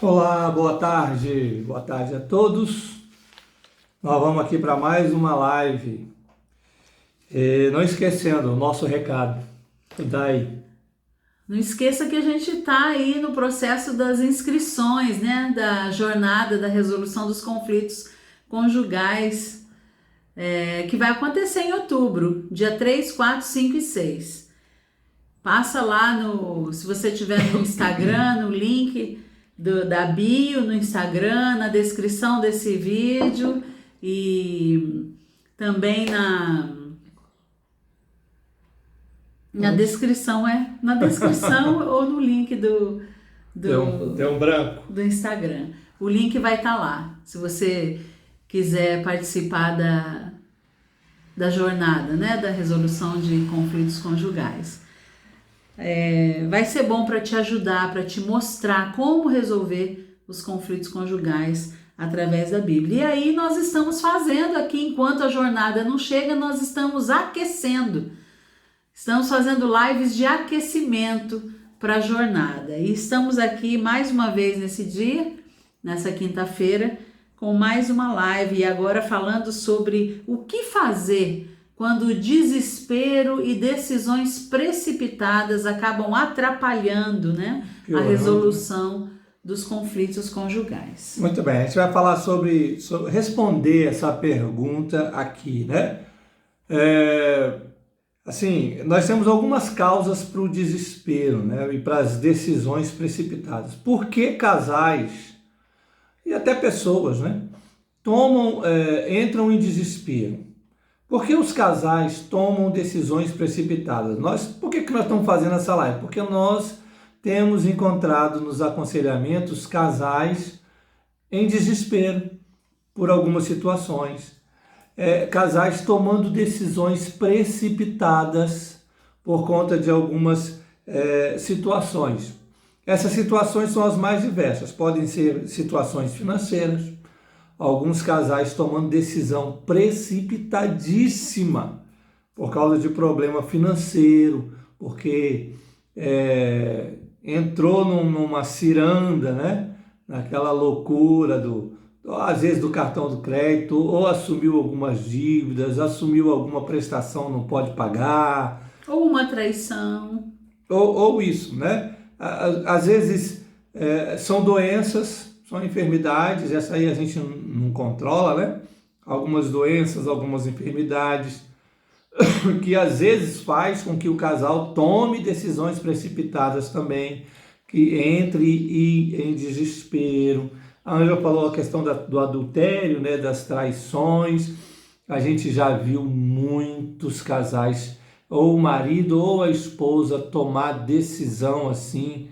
Olá, boa tarde a todos. Nós vamos aqui para mais uma live. Não esquecendo o nosso recado, daí. Não esqueça que a gente está aí no processo das inscrições, né? Da jornada da resolução dos conflitos conjugais, que vai acontecer em outubro, dia 3, 4, 5 e 6. Passa lá se você tiver no Instagram, no link da bio no Instagram, na descrição desse vídeo e também na descrição, na descrição ou no link Tem um branco. do Instagram. O link vai estar lá, se você quiser participar da jornada, né, da resolução de conflitos conjugais. Vai ser bom para te ajudar, para te mostrar como resolver os conflitos conjugais através da Bíblia. E aí nós estamos fazendo aqui, enquanto a jornada não chega, nós estamos aquecendo. Estamos fazendo lives de aquecimento para a jornada. E estamos aqui mais uma vez nesse dia, nessa quinta-feira, com mais uma live. E agora falando sobre o que fazer quando desespero e decisões precipitadas acabam atrapalhando, né, a resolução dos conflitos conjugais. Muito bem, a gente vai falar sobre responder essa pergunta aqui, né? Assim, nós temos algumas causas para o desespero, né, e para as decisões precipitadas. Por que casais e até pessoas, né, entram em desespero? Por que os casais tomam decisões precipitadas? Por que nós estamos fazendo essa live? Porque nós temos encontrado nos aconselhamentos casais em desespero por algumas situações. Casais tomando decisões precipitadas por conta de algumas situações. Essas situações são as mais diversas. Podem ser situações financeiras, alguns casais tomando decisão precipitadíssima por causa de problema financeiro, porque entrou numa ciranda, né? Naquela loucura às vezes do cartão do crédito, ou assumiu algumas dívidas, assumiu alguma prestação, não pode pagar. Ou uma traição. Ou isso, né? Às vezes são doenças, são enfermidades, essa aí a gente não controla, né? Algumas doenças, algumas enfermidades, que às vezes faz com que o casal tome decisões precipitadas também, que entre em desespero. A Ângela falou a questão do adultério, né? Das traições. A gente já viu muitos casais, ou o marido ou a esposa, tomar decisão assim,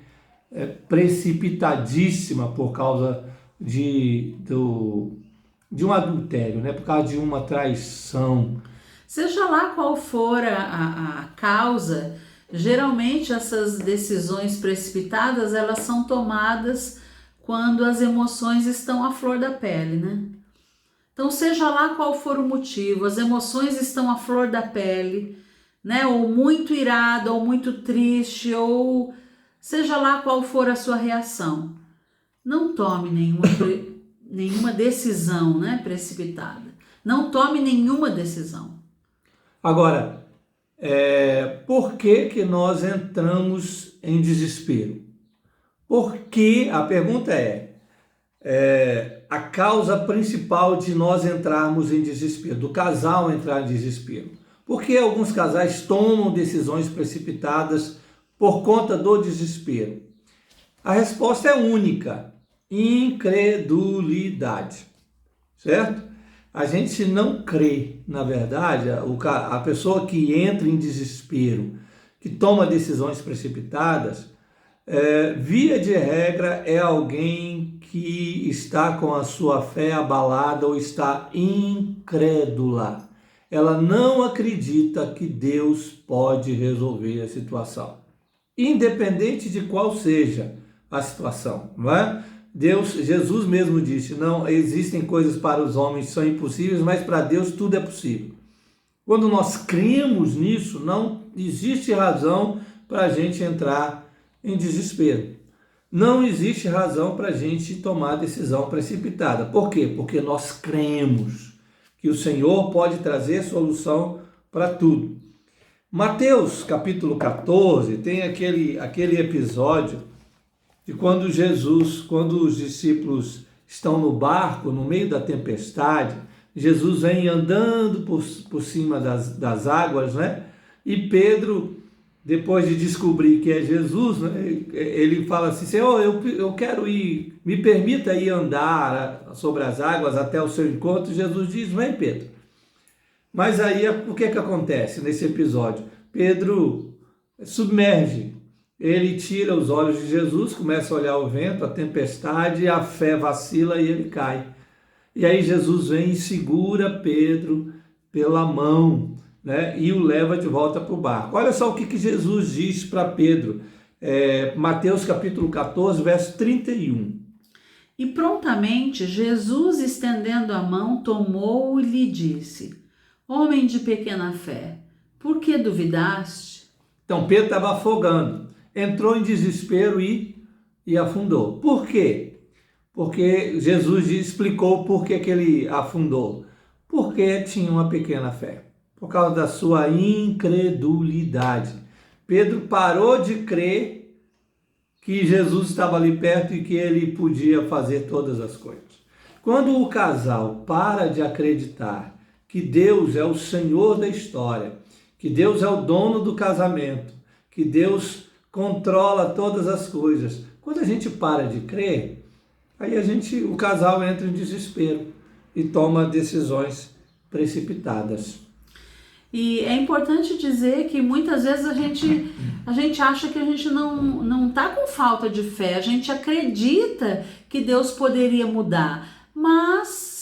precipitadíssima por causa de um adultério, né? Por causa de uma traição. Seja lá qual for a causa, geralmente essas decisões precipitadas, elas são tomadas quando as emoções estão à flor da pele, né? Então, seja lá qual for o motivo, as emoções estão à flor da pele, né? Ou muito irado, ou muito triste, ou seja lá qual for a sua reação. Não tome nenhuma decisão, né, precipitada. Não tome nenhuma decisão. Agora, por que nós entramos em desespero? Porque a pergunta a causa principal de nós entrarmos em desespero, do casal entrar em desespero. Por que alguns casais tomam decisões precipitadas por conta do desespero? A resposta é única: incredulidade, certo? A gente não crê, na verdade, a pessoa que entra em desespero, que toma decisões precipitadas, via de regra é alguém que está com a sua fé abalada ou está incrédula. Ela não acredita que Deus pode resolver a situação, independente de qual seja a situação, não é? Jesus mesmo disse: não existem coisas para os homens que são impossíveis, mas para Deus tudo é possível. Quando nós cremos nisso, não existe razão para a gente entrar em desespero. não existe razão para a gente tomar decisão precipitada. Por quê? Porque nós cremos que o Senhor pode trazer solução para tudo. Mateus capítulo 14 tem aquele episódio de quando os discípulos estão no barco, no meio da tempestade, Jesus vem andando por cima das águas, né? E Pedro, depois de descobrir que é Jesus, né, ele fala assim: Senhor, eu quero ir, me permita ir andar sobre as águas até o seu encontro. Jesus diz: vem, Pedro. Mas aí o que acontece nesse episódio? Pedro submerge, ele tira os olhos de Jesus, começa a olhar o vento, a tempestade, a fé vacila e ele cai. E aí Jesus vem e segura Pedro pela mão, né, e o leva de volta para o barco. Olha só o que Jesus diz para Pedro, Mateus capítulo 14, verso 31. E prontamente Jesus, estendendo a mão, tomou-o e lhe disse: Homem de pequena fé, por que duvidaste? Então Pedro estava afogando, entrou em desespero e afundou. Por quê? Porque Jesus explicou por que ele afundou. Porque tinha uma pequena fé. Por causa da sua incredulidade. Pedro parou de crer que Jesus estava ali perto e que ele podia fazer todas as coisas. Quando o casal para de acreditar que Deus é o Senhor da história, que Deus é o dono do casamento, que Deus controla todas as coisas, quando a gente para de crer, aí o casal entra em desespero e toma decisões precipitadas. E é importante dizer que muitas vezes a gente acha que a gente não está com falta de fé, a gente acredita que Deus poderia mudar, mas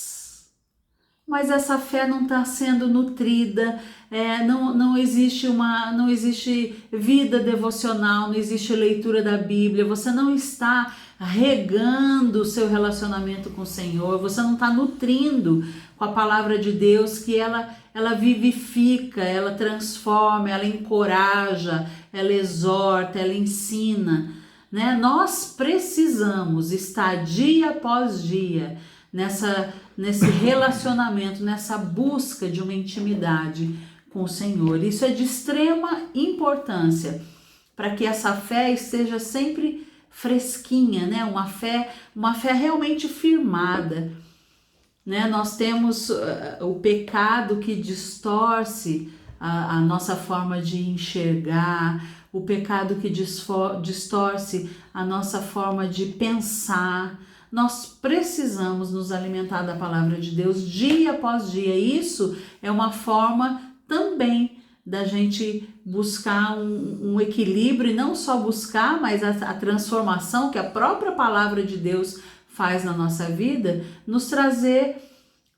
essa fé não está sendo nutrida, não existe vida devocional, não existe leitura da Bíblia, você não está regando o seu relacionamento com o Senhor, você não está nutrindo com a palavra de Deus, que ela vivifica, ela transforma, ela encoraja, ela exorta, ela ensina, né? Nós precisamos estar dia após dia nesse relacionamento, nessa busca de uma intimidade com o Senhor. Isso é de extrema importância para que essa fé esteja sempre fresquinha, né? Uma fé realmente firmada, né? Nós temos o pecado que distorce a nossa forma de enxergar, o pecado que distorce a nossa forma de pensar. Nós precisamos nos alimentar da palavra de Deus dia após dia. Isso é uma forma também da gente buscar um equilíbrio, e não só buscar, mas a transformação que a própria palavra de Deus faz na nossa vida, nos trazer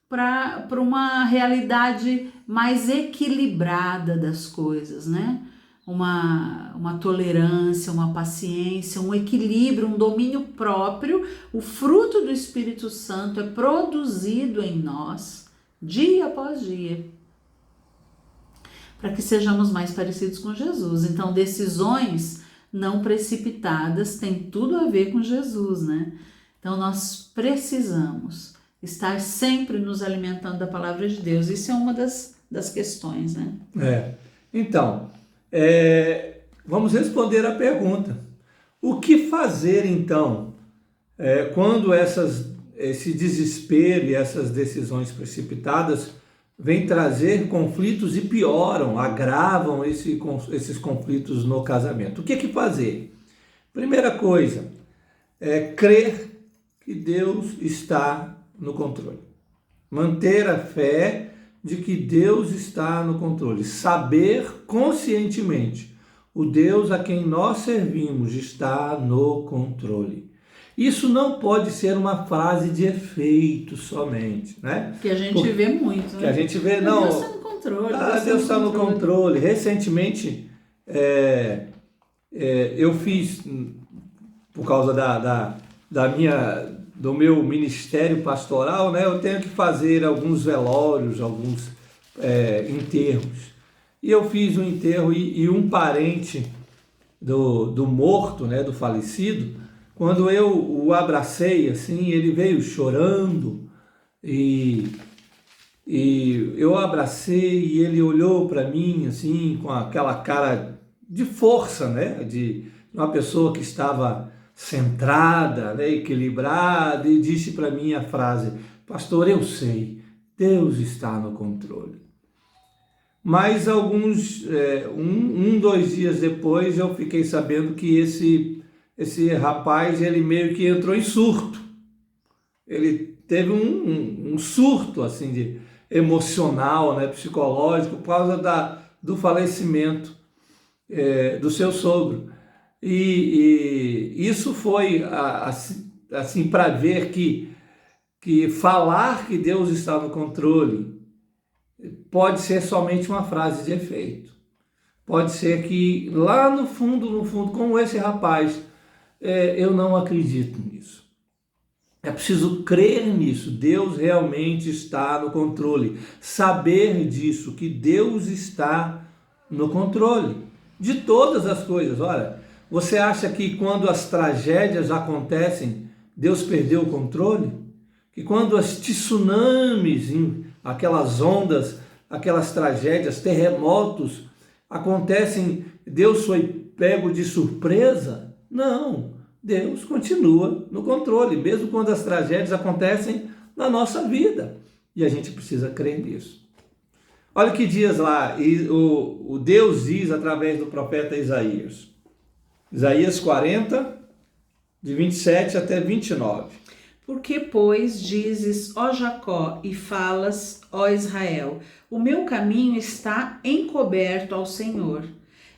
para uma realidade mais equilibrada das coisas, né? Uma tolerância, uma paciência, um equilíbrio, um domínio próprio. O fruto do Espírito Santo é produzido em nós, dia após dia, para que sejamos mais parecidos com Jesus. Então, decisões não precipitadas têm tudo a ver com Jesus, né? Então, nós precisamos estar sempre nos alimentando da palavra de Deus. Isso é uma das questões, né? Então, vamos responder a pergunta. O que fazer, então, quando esse desespero e essas decisões precipitadas vêm trazer conflitos e pioram, agravam esses conflitos no casamento? O que fazer? Primeira coisa, crer que Deus está no controle. Manter a fé de que Deus está no controle. Saber conscientemente o Deus a quem nós servimos está no controle. Isso não pode ser uma frase de efeito somente, né? Que a gente vê muito, né? Que a gente vê, não... Deus está no controle. Deus está no controle. Recentemente, eu fiz, por causa do meu ministério pastoral, né? Eu tenho que fazer alguns velórios, alguns enterros. E eu fiz um enterro e um parente do morto, né? Do falecido, Quando eu o abracei, assim, ele veio chorando e eu o abracei e ele olhou para mim, assim, com aquela cara de força, né? De uma pessoa que estava centrada, né? Equilibrada, e disse para mim a frase: pastor, eu sei, Deus está no controle. Mas dois dias depois eu fiquei sabendo que esse rapaz, ele meio que entrou em surto. Ele teve um surto assim emocional, né, psicológico, por causa do falecimento do seu sogro. E isso foi assim para ver que falar que Deus está no controle pode ser somente uma frase de efeito. Pode ser que lá no fundo, como esse rapaz, eu não acredito nisso. É preciso crer nisso. Deus realmente está no controle. Saber disso, que Deus está no controle de todas as coisas. Olha, você acha que quando as tragédias acontecem, Deus perdeu o controle? Que quando as tsunamis, aquelas ondas, aquelas tragédias, terremotos acontecem, Deus foi pego de surpresa? Não, Deus continua no controle, mesmo quando as tragédias acontecem na nossa vida. E a gente precisa crer nisso. Olha o que diz lá, o Deus diz através do profeta Isaías. Isaías 40, de 27 até 29. Por que, pois, dizes, ó Jacó, e falas, ó Israel, o meu caminho está encoberto ao Senhor,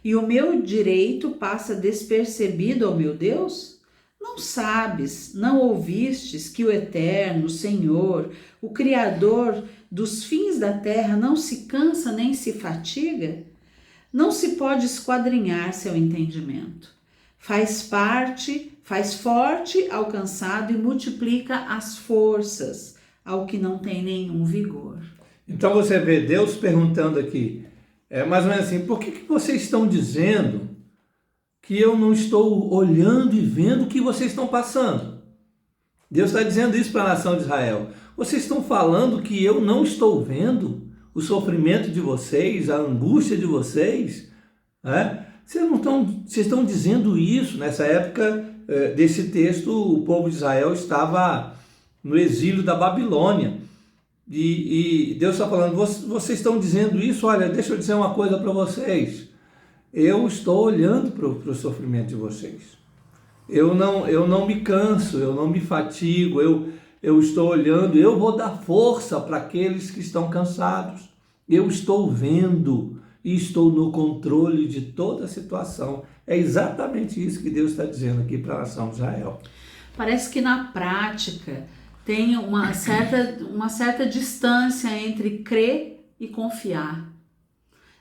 e o meu direito passa despercebido ao meu Deus? Não sabes, não ouvistes que o Eterno, o Senhor, o Criador dos fins da terra, não se cansa nem se fatiga? Não se pode esquadrinhar seu entendimento. Faz forte ao cansado e multiplica as forças ao que não tem nenhum vigor. Então você vê Deus perguntando aqui, mais ou menos assim, por que vocês estão dizendo que eu não estou olhando e vendo o que vocês estão passando? Deus está dizendo isso para a nação de Israel. Vocês estão falando que eu não estou vendo o sofrimento de vocês, a angústia de vocês? Vocês estão dizendo isso. Nessa época desse texto, o povo de Israel estava no exílio da Babilônia. E Deus está falando, vocês estão dizendo isso? Olha, deixa eu dizer uma coisa para vocês. Eu estou olhando para o sofrimento de vocês. Eu não me canso, eu não me fatigo, eu estou olhando, eu vou dar força para aqueles que estão cansados. Eu estou vendo e estou no controle de toda a situação. É exatamente isso que Deus está dizendo aqui para a nação de Israel. Parece que na prática tem uma certa distância entre crer e confiar.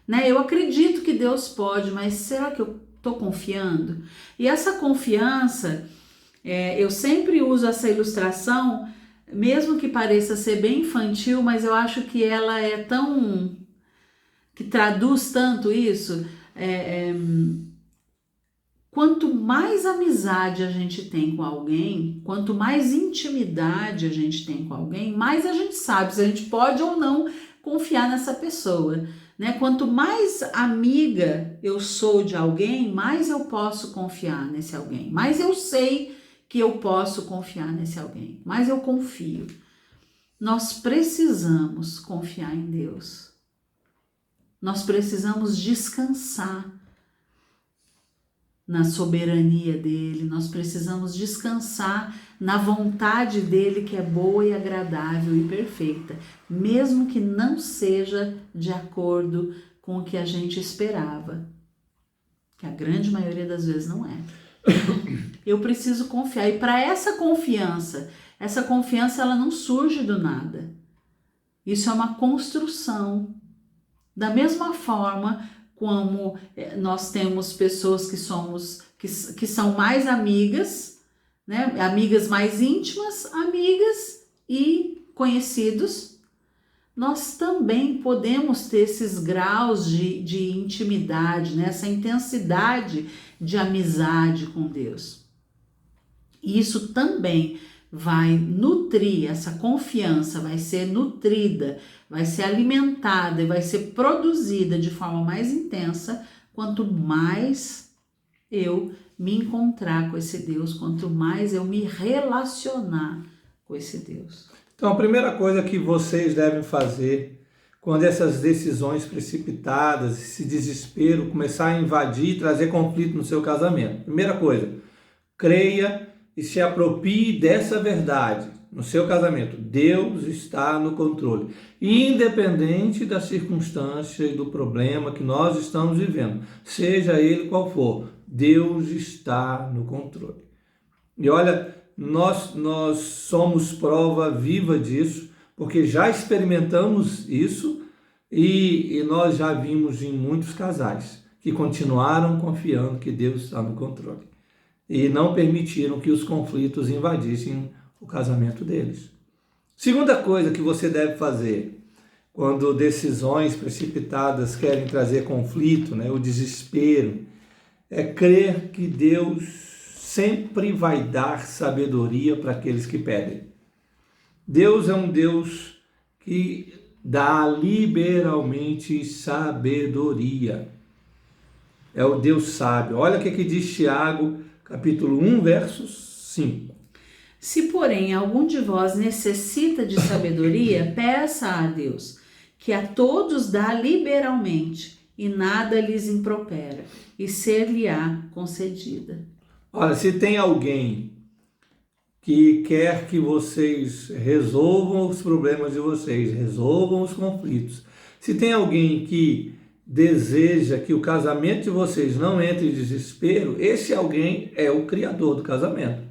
Né? Eu acredito que Deus pode, mas será que eu estou confiando? E essa confiança, eu sempre uso essa ilustração, mesmo que pareça ser bem infantil, mas eu acho que ela é que traduz tanto isso. Quanto mais amizade a gente tem com alguém, quanto mais intimidade a gente tem com alguém, mais a gente sabe se a gente pode ou não confiar nessa pessoa. Né? Quanto mais amiga eu sou de alguém, mais eu posso confiar nesse alguém. Mais eu sei que eu posso confiar nesse alguém. Mais eu confio. Nós precisamos confiar em Deus. Nós precisamos descansar na soberania dele, nós precisamos descansar na vontade dele, que é boa e agradável e perfeita, mesmo que não seja de acordo com o que a gente esperava, que a grande maioria das vezes não é. Eu preciso confiar, e para essa confiança ela não surge do nada. Isso é uma construção. Da mesma forma como nós temos pessoas que são mais amigas, né? Amigas mais íntimas, amigas e conhecidos, nós também podemos ter esses graus de intimidade, né? Essa intensidade de amizade com Deus. Isso também vai nutrir, essa confiança vai ser nutrida, vai ser alimentada e vai ser produzida de forma mais intensa quanto mais eu me encontrar com esse Deus, quanto mais eu me relacionar com esse Deus. Então, a primeira coisa que vocês devem fazer quando essas decisões precipitadas, esse desespero começar a invadir e trazer conflito no seu casamento. Primeira coisa, creia e se aproprie dessa verdade no seu casamento. Deus está no controle, independente da circunstância e do problema que nós estamos vivendo, seja ele qual for, Deus está no controle. E olha, nós somos prova viva disso, porque já experimentamos isso e nós já vimos em muitos casais que continuaram confiando que Deus está no controle e não permitiram que os conflitos invadissem o casamento deles. Segunda coisa que você deve fazer quando decisões precipitadas querem trazer conflito, o desespero, é crer que Deus sempre vai dar sabedoria para aqueles que pedem. Deus é um Deus que dá liberalmente sabedoria. É o Deus sábio. Olha o que diz Tiago, capítulo 1, versos 5. Se, porém, algum de vós necessita de sabedoria, peça a Deus, que a todos dá liberalmente, e nada lhes impropera, e ser-lhe-á concedida. Olha, se tem alguém que quer que vocês resolvam os problemas de vocês, resolvam os conflitos, se tem alguém que deseja que o casamento de vocês não entre em desespero, esse alguém é o Criador do casamento,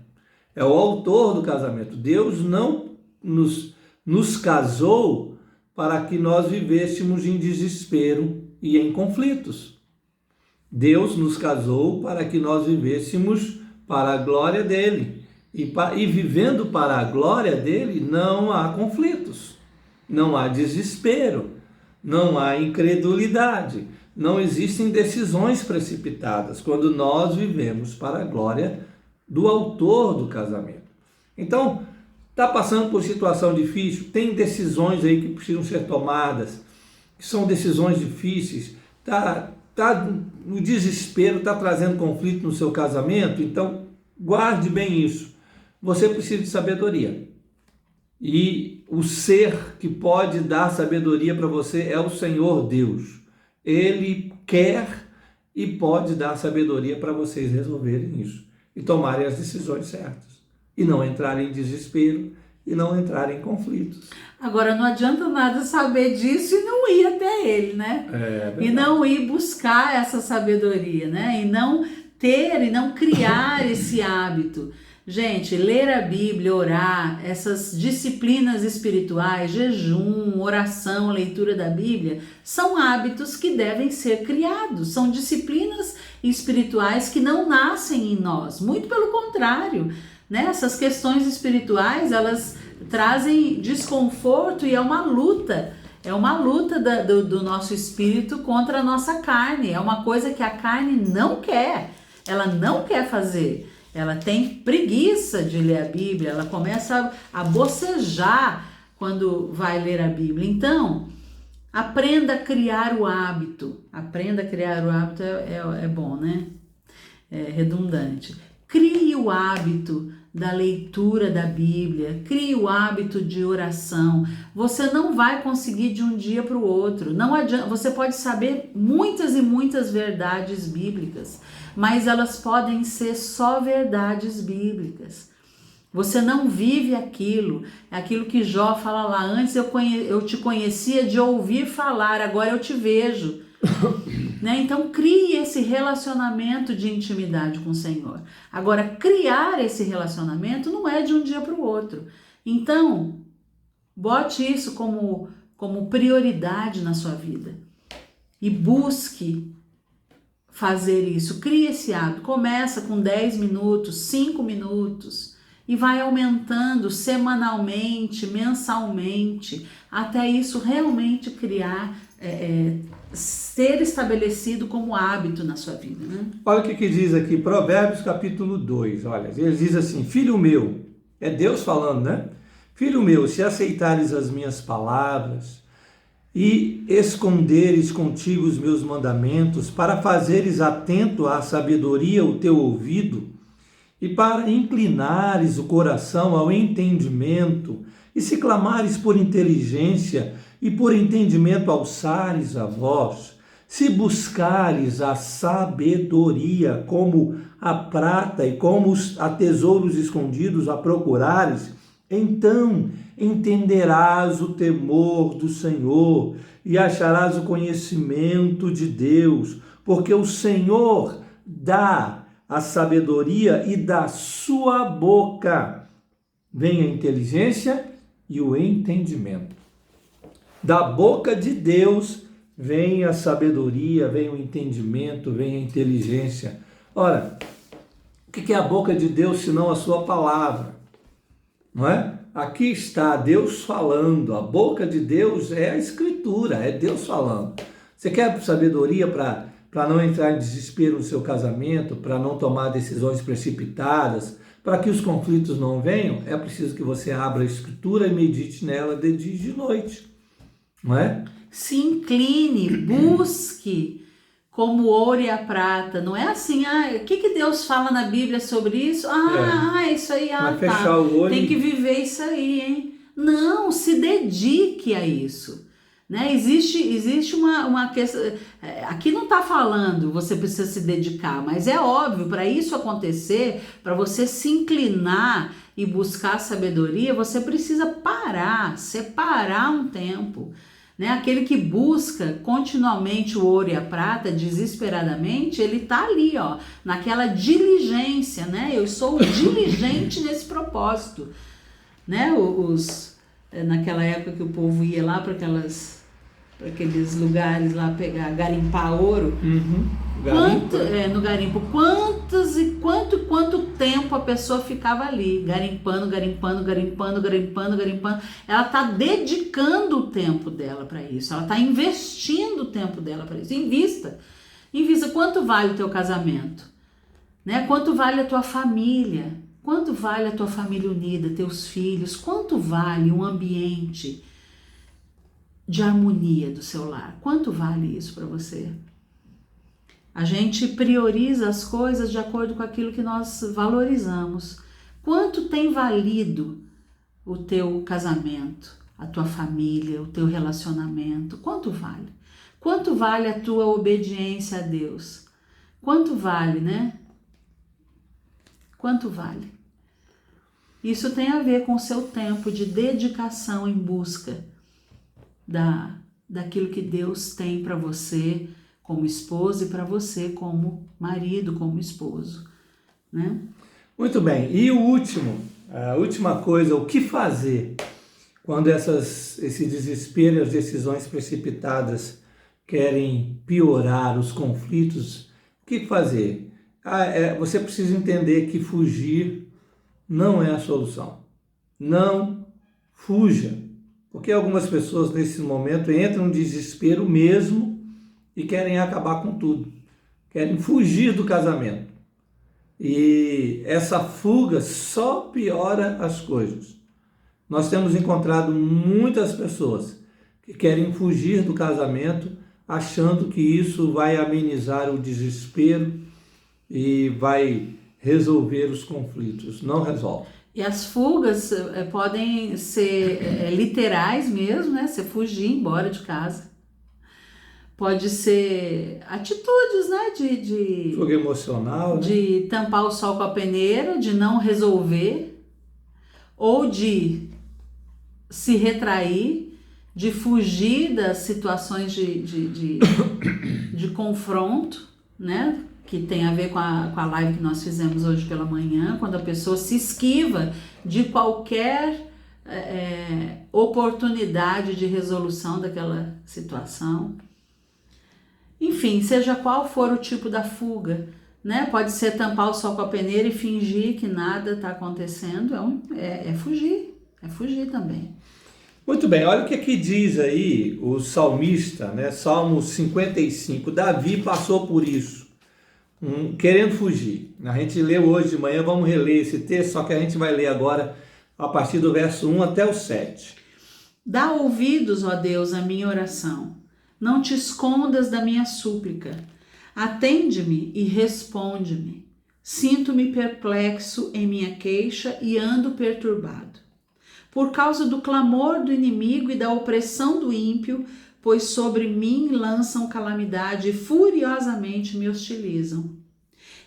é o autor do casamento. Deus não nos casou para que nós vivêssemos em desespero e em conflitos. Deus nos casou para que nós vivêssemos para a glória dele. E vivendo para a glória dele, não há conflitos, não há desespero, não há incredulidade, não existem decisões precipitadas quando nós vivemos para a glória do autor do casamento. Então, está passando por situação difícil, tem decisões aí que precisam ser tomadas, que são decisões difíceis, o desespero está trazendo conflito no seu casamento, então guarde bem isso. Você precisa de sabedoria. E o ser que pode dar sabedoria para você é o Senhor Deus. Ele quer e pode dar sabedoria para vocês resolverem isso e tomarem as decisões certas. E não entrarem em desespero e não entrarem em conflitos. Agora, não adianta nada saber disso e não ir até ele, né? E não ir buscar essa sabedoria, né? E não ter e não criar esse hábito. Gente, ler a Bíblia, orar, essas disciplinas espirituais, jejum, oração, leitura da Bíblia, são hábitos que devem ser criados, são disciplinas espirituais que não nascem em nós, muito pelo contrário, né? Essas questões espirituais, elas trazem desconforto e é uma luta do nosso espírito contra a nossa carne, é uma coisa que a carne não quer, ela não quer fazer. Ela tem preguiça de ler a Bíblia, ela começa a bocejar quando vai ler a Bíblia. Então, aprenda a criar o hábito. Aprenda a criar o hábito é bom, né? É redundante. Crie o hábito da leitura da Bíblia, crie o hábito de oração. Você não vai conseguir de um dia para o outro. Não adianta, você pode saber muitas e muitas verdades bíblicas, mas elas podem ser só verdades bíblicas. Você não vive aquilo, é aquilo que Jó fala lá, antes eu te conhecia de ouvir falar, agora eu te vejo. Né? Então crie esse relacionamento de intimidade com o Senhor. Agora, criar esse relacionamento não é de um dia para o outro. Então, bote isso como prioridade na sua vida e busque fazer isso. Crie esse hábito. Começa com 10 minutos, 5 minutos e vai aumentando semanalmente, mensalmente, até isso realmente criar ser estabelecido como hábito na sua vida, né? Olha o que diz aqui, Provérbios capítulo 2, olha, ele diz assim, filho meu, é Deus falando, né? Filho meu, se aceitares as minhas palavras e esconderes contigo os meus mandamentos, para fazeres atento à sabedoria o teu ouvido, e para inclinares o coração ao entendimento, e se clamares por inteligência, e por entendimento alçares a voz, se buscares a sabedoria como a prata e como a tesouros escondidos a procurares, então entenderás o temor do Senhor e acharás o conhecimento de Deus, porque o Senhor dá a sabedoria e da sua boca vem a inteligência e o entendimento. Da boca de Deus vem a sabedoria, vem o entendimento, vem a inteligência. Ora, o que é a boca de Deus senão a sua palavra? Não é? Aqui está Deus falando, a boca de Deus é a Escritura, é Deus falando. Você quer sabedoria para não entrar em desespero no seu casamento, para não tomar decisões precipitadas, para que os conflitos não venham? É preciso que você abra a Escritura e medite nela de dia e de noite, não é? Se incline, busque como ouro e a prata. Não é assim, o que Deus fala na Bíblia sobre isso? Isso aí, Vai fechar o olho. Tem que viver isso aí, hein? Não, se dedique a isso. Né? Existe uma questão, aqui não está falando você precisa se dedicar, mas é óbvio, para isso acontecer, para você se inclinar e buscar sabedoria, você precisa separar um tempo, né? Aquele que busca continuamente o ouro e a prata, desesperadamente, ele está ali, naquela diligência, né? Eu sou diligente nesse propósito, né? Naquela época que o povo ia lá para aqueles lugares lá garimpar ouro. No garimpo, quanto tempo a pessoa ficava ali, garimpando. Ela está dedicando o tempo dela para isso, ela está investindo o tempo dela para isso. Invista quanto vale o teu casamento, né? Quanto vale a tua família, quanto vale a tua família unida, teus filhos, quanto vale um ambiente de harmonia do seu lar, quanto vale isso para você? A gente prioriza as coisas de acordo com aquilo que nós valorizamos. Quanto tem valido o teu casamento, a tua família, o teu relacionamento? Quanto vale? Quanto vale a tua obediência a Deus? Quanto vale, né? Quanto vale? Isso tem a ver com o seu tempo de dedicação em busca daquilo que Deus tem para você como esposo e para você como marido, como esposo, né? Muito bem. E a última coisa, o que fazer quando esse desespero e as decisões precipitadas querem piorar os conflitos? O que fazer? Você precisa entender que fugir não é a solução. Não fuja. Porque algumas pessoas nesse momento entram em desespero mesmo e querem acabar com tudo. Querem fugir do casamento. E essa fuga só piora as coisas. Nós temos encontrado muitas pessoas que querem fugir do casamento achando que isso vai amenizar o desespero e vai resolver os conflitos. Não resolve. E as fugas podem ser literais mesmo, né? Você fugir, embora de casa. Pode ser atitudes, né? De fuga emocional, de tampar o sol com a peneira, de não resolver, ou de se retrair, de fugir das situações de confronto, né? Que tem a ver com a live que nós fizemos hoje pela manhã, quando a pessoa se esquiva de qualquer oportunidade de resolução daquela situação. Enfim, seja qual for o tipo da fuga, né? Pode ser tampar o sol com a peneira e fingir que nada está acontecendo, é fugir também. Muito bem, olha o que aqui diz aí o salmista, né? Salmo 55. Davi passou por isso, querendo fugir. A gente leu hoje de manhã, vamos reler esse texto, só que a gente vai ler agora a partir do verso 1 até o 7. Dá ouvidos, ó Deus, à minha oração. Não te escondas da minha súplica. Atende-me e responde-me. Sinto-me perplexo em minha queixa e ando perturbado. Por causa do clamor do inimigo e da opressão do ímpio, pois sobre mim lançam calamidade e furiosamente me hostilizam.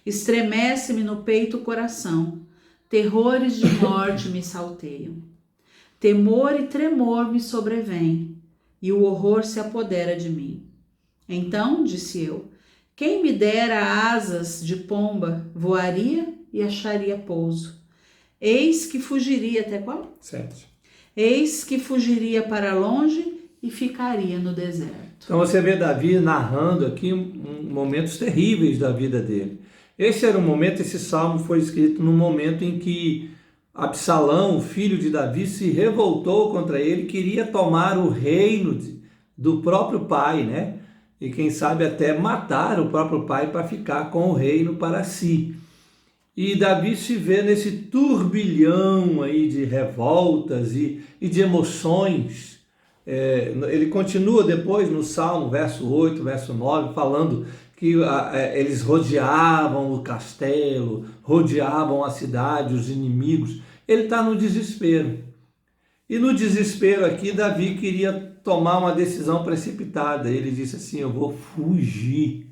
Estremece-me no peito o coração, terrores de morte me salteiam. Temor e tremor me sobrevêm, e o horror se apodera de mim. Então, disse eu, quem me dera asas de pomba, voaria e acharia pouso. Eis que fugiria até qual? 7. Eis que fugiria para longe e ficaria no deserto. Então você vê Davi narrando aqui momentos terríveis da vida dele. Esse era um momento, esse salmo foi escrito no momento em que Absalão, filho de Davi, se revoltou contra ele, queria tomar o reino do próprio pai, né? E quem sabe até matar o próprio pai para ficar com o reino para si. E Davi se vê nesse turbilhão aí de revoltas e de emoções. Ele continua depois no Salmo, verso 8, verso 9, falando que eles rodeavam o castelo, rodeavam a cidade, os inimigos. Ele está no desespero. E no desespero aqui, Davi queria tomar uma decisão precipitada. Ele disse assim, eu vou fugir.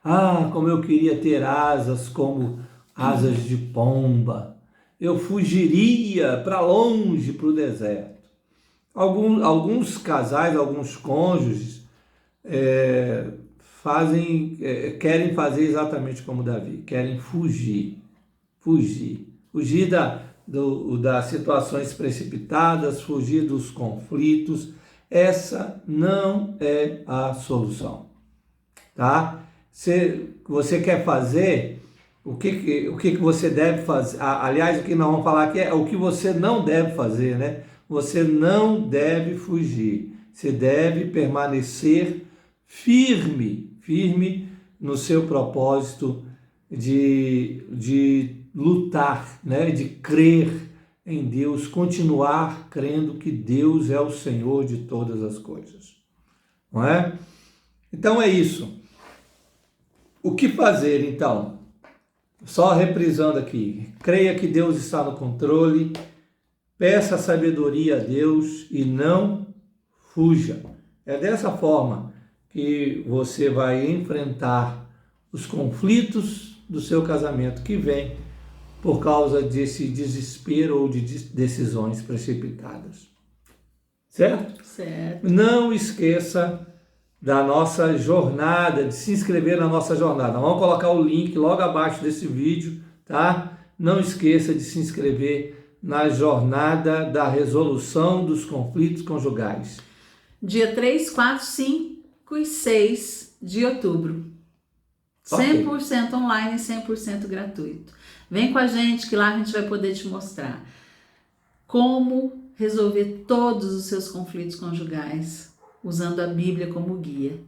Ah, como eu queria ter asas como asas de pomba. Eu fugiria para longe, para o deserto. Alguns casais, alguns cônjuges querem fazer exatamente como Davi, querem fugir das situações precipitadas, fugir dos conflitos. Essa não é a solução, tá? Se você quer fazer, o que você deve fazer? Aliás, o que nós vamos falar aqui é o que você não deve fazer, né? Você não deve fugir, você deve permanecer firme no seu propósito de lutar, né? De crer em Deus, continuar crendo que Deus é o Senhor de todas as coisas, não é? Então é isso. O que fazer então? Só reprisando aqui, creia que Deus está no controle, peça sabedoria a Deus e não fuja. É dessa forma que você vai enfrentar os conflitos do seu casamento que vem por causa desse desespero ou de decisões precipitadas. Certo? Certo. Não esqueça da nossa jornada, de se inscrever na nossa jornada. Vamos colocar o link logo abaixo desse vídeo, tá? Não esqueça de se inscrever na jornada da resolução dos conflitos conjugais. Dia 3, 4, 5 e 6 de outubro. Ok. 100% online e 100% gratuito. Vem com a gente que lá a gente vai poder te mostrar como resolver todos os seus conflitos conjugais usando a Bíblia como guia.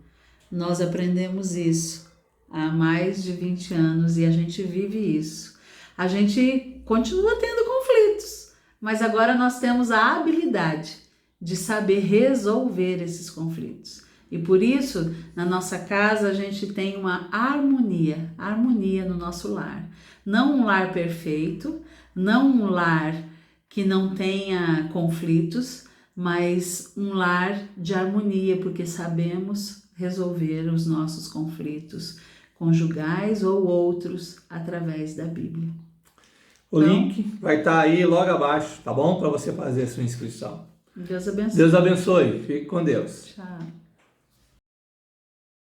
Nós aprendemos isso há mais de 20 anos e a gente vive isso. A gente continua tendo conflitos, mas agora nós temos a habilidade de saber resolver esses conflitos. E por isso, na nossa casa, a gente tem uma harmonia no nosso lar. Não um lar perfeito, não um lar que não tenha conflitos, mas um lar de harmonia, porque sabemos resolver os nossos conflitos conjugais ou outros através da Bíblia. O link vai estar aí logo abaixo, tá bom? Para você fazer a sua inscrição. Deus abençoe. Deus abençoe. Fique com Deus. Tchau.